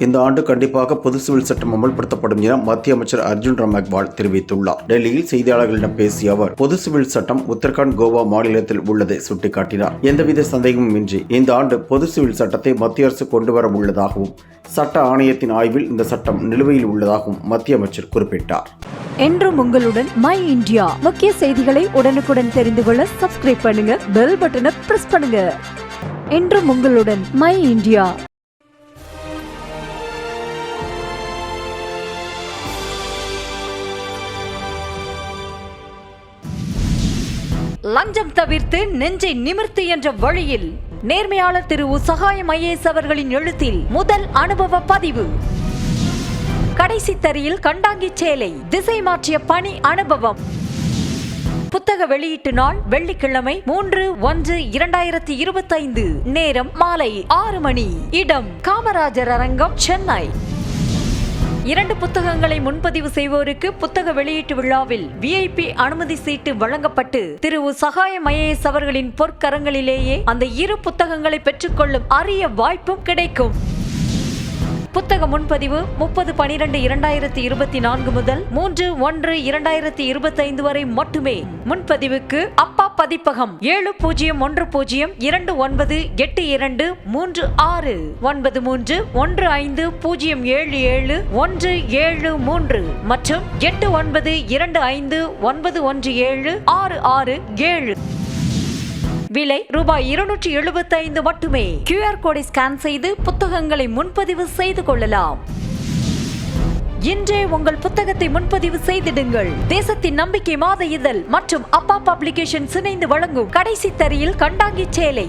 இந்த ஆண்டு கண்டிப்பாக பொது சிவில் சட்டம் அமல்படுத்தப்படும் என மத்திய அமைச்சர் அர்ஜுன் ராம் மெக்வால் தெரிவித்துள்ளார். டெல்லியில் செய்தியாளர்களிடம் பேசிய அவர் பொது சிவில் சட்டம் உத்தரகாண்ட், கோவா மாநிலத்தில் உள்ளதை சுட்டிக்காட்டினார். எந்தவித சந்தேகமும் இன்றி இந்த ஆண்டு பொது சிவில் சட்டத்தை மத்திய அரசு கொண்டுவர உள்ளதாகவும் சட்ட ஆணையத்தின் ஆய்வில் இந்த சட்டம் நிலுவையில் உள்ளதாகவும் மத்திய அமைச்சர் குறிப்பிட்டார். என்றும் உங்களுடன் மை இந்தியா. முக்கிய செய்திகளை உடனுக்குடன் தெரிந்து கொள்ள சப்ஸ்கிரைப் பண்ணுங்க, பெல் பட்டனை பிரஸ் பண்ணுங்க. என்றும் உங்களுடன் மை இந்தியா. லஞ்சம் தவிர்த்து நெஞ்சை நிமிர்த்து என்ற வழியில் நேர்மையாளர் திரு சகாயம் IAS அவர்களின் எழுத்தில் முதல் அனுபவ பதிவு. கடைசி தரியில் கண்டாங்கி சேலை திசை மாற்றிய பணி அனுபவம். புத்தக வெளியீட்டு நாள் வெள்ளிக்கிழமை 3/1/2025. நேரம் மாலை 6 மணி. இடம் காமராஜர் அரங்கம், சென்னை. 2 புத்தகங்களை முன்பதிவு செய்வோருக்கு புத்தக வெளியீட்டு விழாவில் VIP அனுமதி சீட்டு வழங்கப்பட்டு திரு சகாயம் IAS அவர்களின் பொற்கரங்களிலேயே அந்த 2 புத்தகங்களை பெற்றுக்கொள்ளும் அரிய வாய்ப்பும் கிடைக்கும். புத்தக முன்பதிவு 30/12/2024 முதல் 3/1/2025 வரை மட்டுமே. முன்பதிவுக்கு அப்பா பதிப்பகம் 700102157315077173 மற்றும் 892591176667. விலை ₹275 மட்டுமே. QR கோடை ஸ்கேன் செய்து புத்தகங்களை முன்பதிவு செய்து கொள்ளலாம். இன்றே உங்கள் புத்தகத்தை முன்பதிவு செய்திடுங்கள். தேசத்தின் நம்பிக்கை மாத இதழ் மற்றும் அப்பா பப்ளிகேஷன்ஸ் இணைந்து வழங்கும் கடைசி தரியில் கண்டாங்கி சேலை